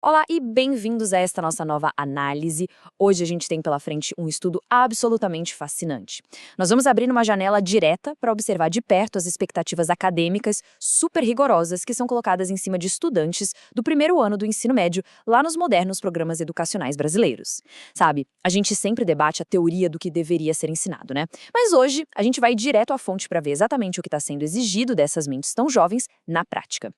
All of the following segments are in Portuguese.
Olá e bem-vindos a esta nossa nova análise. Hoje a gente tem pela frente um estudo absolutamente fascinante. Nós vamos abrir uma janela direta para observar de perto as expectativas acadêmicas super rigorosas que são colocadas em cima de estudantes do primeiro ano do ensino médio lá nos modernos programas educacionais brasileiros. Sabe, a gente sempre debate a teoria do que deveria ser ensinado, né? Mas hoje a gente vai direto à fonte para ver exatamente o que está sendo exigido dessas mentes tão jovens na prática.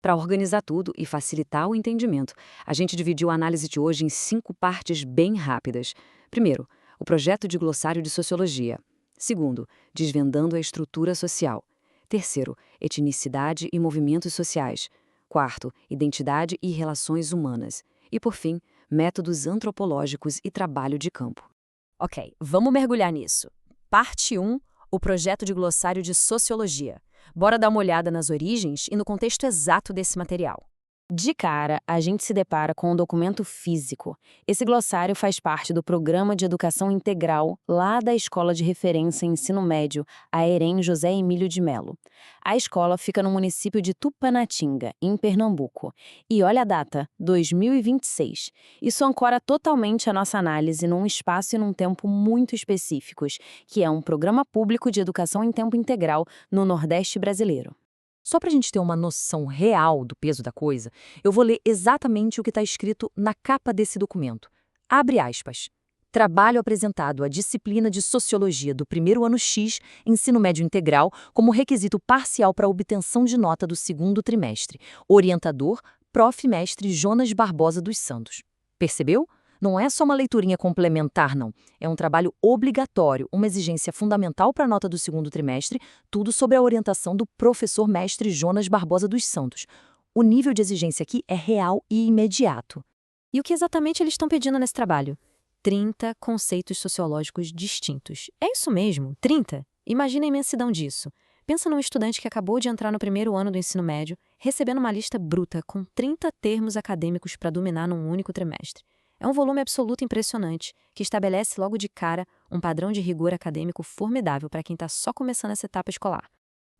Para organizar tudo e facilitar o entendimento, a gente dividiu a análise de hoje em 5 partes bem rápidas. Primeiro, o projeto de glossário de sociologia. Segundo, desvendando a estrutura social. Terceiro, etnicidade e movimentos sociais. Quarto, identidade e relações humanas. E, por fim, métodos antropológicos e trabalho de campo. Ok, vamos mergulhar nisso. Parte 1, o projeto de glossário de sociologia. Bora dar uma olhada nas origens e no contexto exato desse material. De cara, a gente se depara com um documento físico. Esse glossário faz parte do Programa de Educação Integral lá da Escola de Referência em Ensino Médio, a EREM José Emílio de Melo. A escola fica no município de Tupanatinga, em Pernambuco. E olha a data, 2026. Isso ancora totalmente a nossa análise num espaço e num tempo muito específicos, que é um programa público de educação em tempo integral no Nordeste brasileiro. Só para a gente ter uma noção real do peso da coisa, eu vou ler exatamente o que está escrito na capa desse documento. Abre aspas. Trabalho apresentado à disciplina de Sociologia do primeiro ano X, ensino médio integral, como requisito parcial para a obtenção de nota do segundo trimestre. Orientador, Prof. Mestre Jonas Barbosa dos Santos. Percebeu? Não é só uma leiturinha complementar, não. É um trabalho obrigatório, uma exigência fundamental para a nota do segundo trimestre, tudo sobre a orientação do professor mestre Jonas Barbosa dos Santos. O nível de exigência aqui é real e imediato. E o que exatamente eles estão pedindo nesse trabalho? 30 conceitos sociológicos distintos. É isso mesmo, 30? Imagina a imensidão disso. Pensa num estudante que acabou de entrar no primeiro ano do ensino médio, recebendo uma lista bruta com 30 termos acadêmicos para dominar num único trimestre. É um volume absoluto impressionante, que estabelece logo de cara um padrão de rigor acadêmico formidável para quem está só começando essa etapa escolar.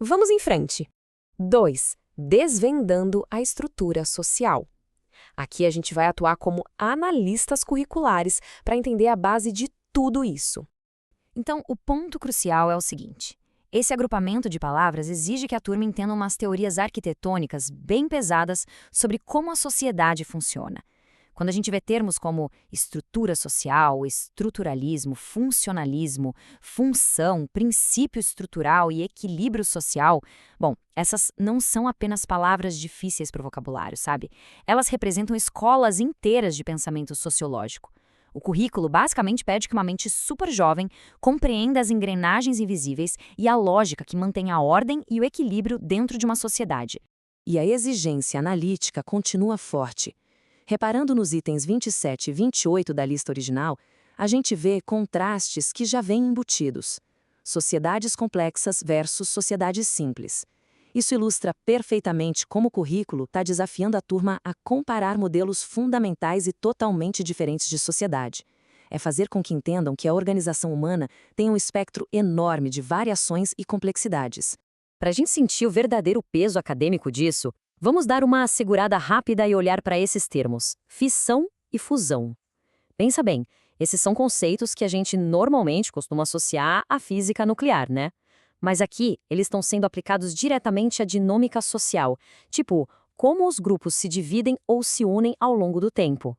Vamos em frente. 2. Desvendando a estrutura social. Aqui a gente vai atuar como analistas curriculares para entender a base de tudo isso. Então, o ponto crucial é o seguinte. Esse agrupamento de palavras exige que a turma entenda umas teorias arquitetônicas bem pesadas sobre como a sociedade funciona. Quando a gente vê termos como estrutura social, estruturalismo, funcionalismo, função, princípio estrutural e equilíbrio social, bom, essas não são apenas palavras difíceis para o vocabulário, sabe? Elas representam escolas inteiras de pensamento sociológico. O currículo basicamente pede que uma mente super jovem compreenda as engrenagens invisíveis e a lógica que mantém a ordem e o equilíbrio dentro de uma sociedade. E a exigência analítica continua forte. Reparando nos itens 27 e 28 da lista original, a gente vê contrastes que já vêm embutidos. Sociedades complexas versus sociedades simples. Isso ilustra perfeitamente como o currículo está desafiando a turma a comparar modelos fundamentais e totalmente diferentes de sociedade. É fazer com que entendam que a organização humana tem um espectro enorme de variações e complexidades. Para a gente sentir o verdadeiro peso acadêmico disso, vamos dar uma segurada rápida e olhar para esses termos, fissão e fusão. Pensa bem, esses são conceitos que a gente normalmente costuma associar à física nuclear, né? Mas aqui, eles estão sendo aplicados diretamente à dinâmica social, tipo, como os grupos se dividem ou se unem ao longo do tempo.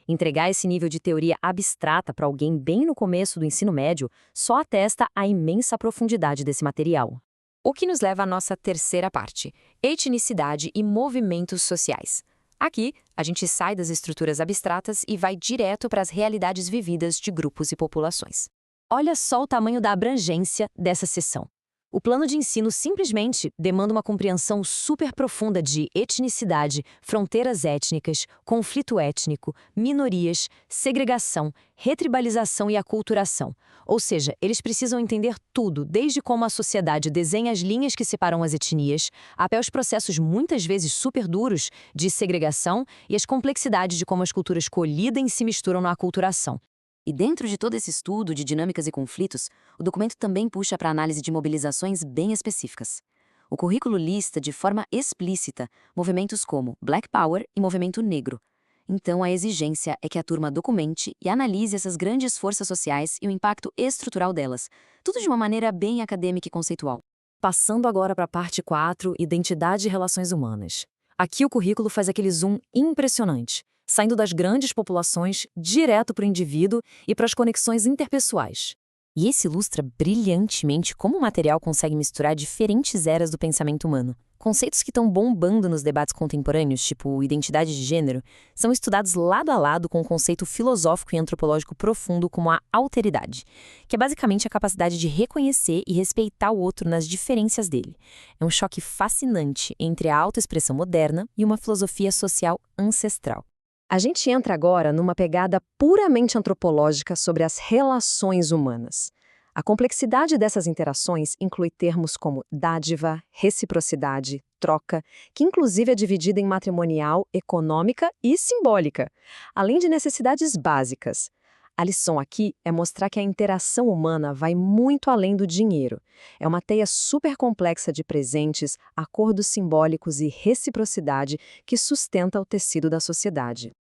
Entregar esse nível de teoria abstrata para alguém bem no começo do ensino médio só atesta a imensa profundidade desse material. O que nos leva à nossa terceira parte, etnicidade e movimentos sociais. Aqui, a gente sai das estruturas abstratas e vai direto para as realidades vividas de grupos e populações. Olha só o tamanho da abrangência dessa seção. O plano de ensino simplesmente demanda uma compreensão super profunda de etnicidade, fronteiras étnicas, conflito étnico, minorias, segregação, retribalização e aculturação. Ou seja, eles precisam entender tudo, desde como a sociedade desenha as linhas que separam as etnias, até os processos muitas vezes super duros de segregação e as complexidades de como as culturas colhidem se misturam na aculturação. E dentro de todo esse estudo de dinâmicas e conflitos, o documento também puxa para análise de mobilizações bem específicas. O currículo lista de forma explícita movimentos como Black Power e movimento negro. Então, a exigência é que a turma documente e analise essas grandes forças sociais e o impacto estrutural delas, tudo de uma maneira bem acadêmica e conceitual. Passando agora para a parte 4, Identidade e Relações Humanas. Aqui o currículo faz aquele zoom impressionante, saindo das grandes populações direto para o indivíduo e para as conexões interpessoais. E esse ilustra brilhantemente como o material consegue misturar diferentes eras do pensamento humano. Conceitos que estão bombando nos debates contemporâneos, tipo identidade de gênero, são estudados lado a lado com um conceito filosófico e antropológico profundo como a alteridade, que é basicamente a capacidade de reconhecer e respeitar o outro nas diferenças dele. É um choque fascinante entre a autoexpressão moderna e uma filosofia social ancestral. A gente entra agora numa pegada puramente antropológica sobre as relações humanas. A complexidade dessas interações inclui termos como dádiva, reciprocidade, troca, que inclusive é dividida em matrimonial, econômica e simbólica, além de necessidades básicas. A lição aqui é mostrar que a interação humana vai muito além do dinheiro. É uma teia super complexa de presentes, acordos simbólicos e reciprocidade que sustenta o tecido da sociedade.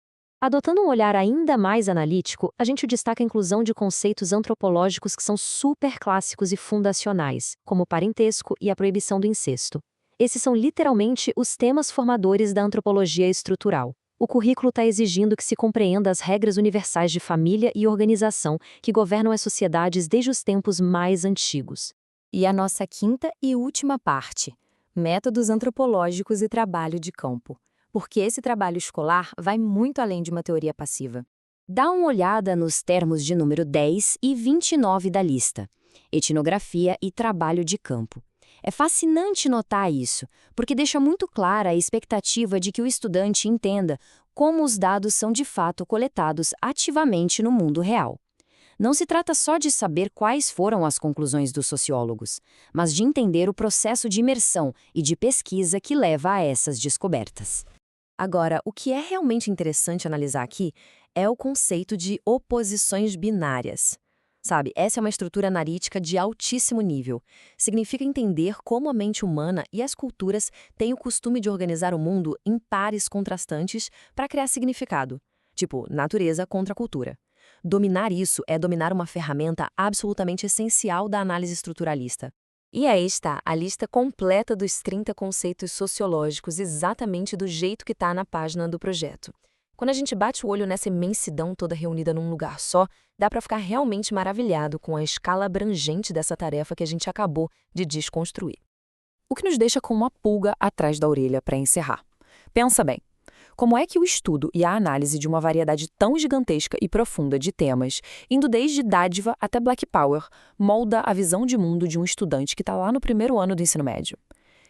Adotando um olhar ainda mais analítico, a gente destaca a inclusão de conceitos antropológicos que são super clássicos e fundacionais, como o parentesco e a proibição do incesto. Esses são literalmente os temas formadores da antropologia estrutural. O currículo está exigindo que se compreenda as regras universais de família e organização que governam as sociedades desde os tempos mais antigos. E a nossa quinta e última parte: métodos antropológicos e trabalho de campo. Porque esse trabalho escolar vai muito além de uma teoria passiva. Dá uma olhada nos termos de número 10 e 29 da lista: etnografia e trabalho de campo. É fascinante notar isso, porque deixa muito clara a expectativa de que o estudante entenda como os dados são de fato coletados ativamente no mundo real. Não se trata só de saber quais foram as conclusões dos sociólogos, mas de entender o processo de imersão e de pesquisa que leva a essas descobertas. Agora, o que é realmente interessante analisar aqui é o conceito de oposições binárias. Sabe, essa é uma estrutura analítica de altíssimo nível. Significa entender como a mente humana e as culturas têm o costume de organizar o mundo em pares contrastantes para criar significado, tipo natureza contra cultura. Dominar isso é dominar uma ferramenta absolutamente essencial da análise estruturalista. E aí está a lista completa dos 30 conceitos sociológicos exatamente do jeito que está na página do projeto. Quando a gente bate o olho nessa imensidão toda reunida num lugar só, dá para ficar realmente maravilhado com a escala abrangente dessa tarefa que a gente acabou de desconstruir. O que nos deixa com uma pulga atrás da orelha para encerrar. Pensa bem. Como é que o estudo e a análise de uma variedade tão gigantesca e profunda de temas, indo desde dádiva até Black Power, molda a visão de mundo de um estudante que está lá no primeiro ano do ensino médio?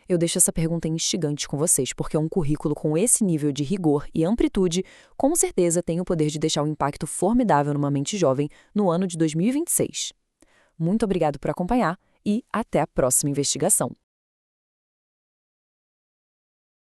Eu deixo essa pergunta instigante com vocês, porque um currículo com esse nível de rigor e amplitude, com certeza tem o poder de deixar um impacto formidável numa mente jovem no ano de 2026. Muito obrigado por acompanhar e até a próxima investigação.